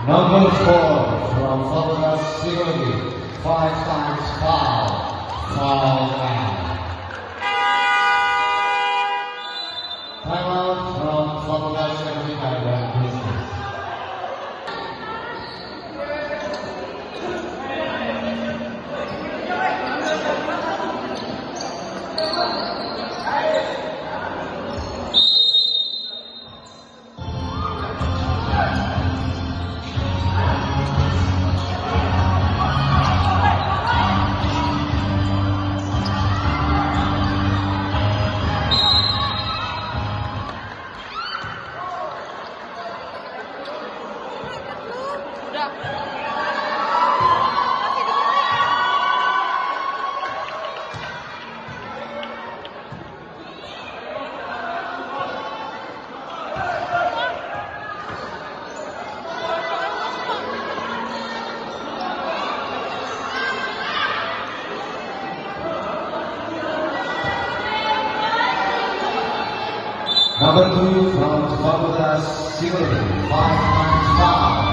Number 4 from Florida Security, 5 times foul, foul out. Timeout from Florida Security by Brad Business. Number 2 from Florida Security, 5 times foul.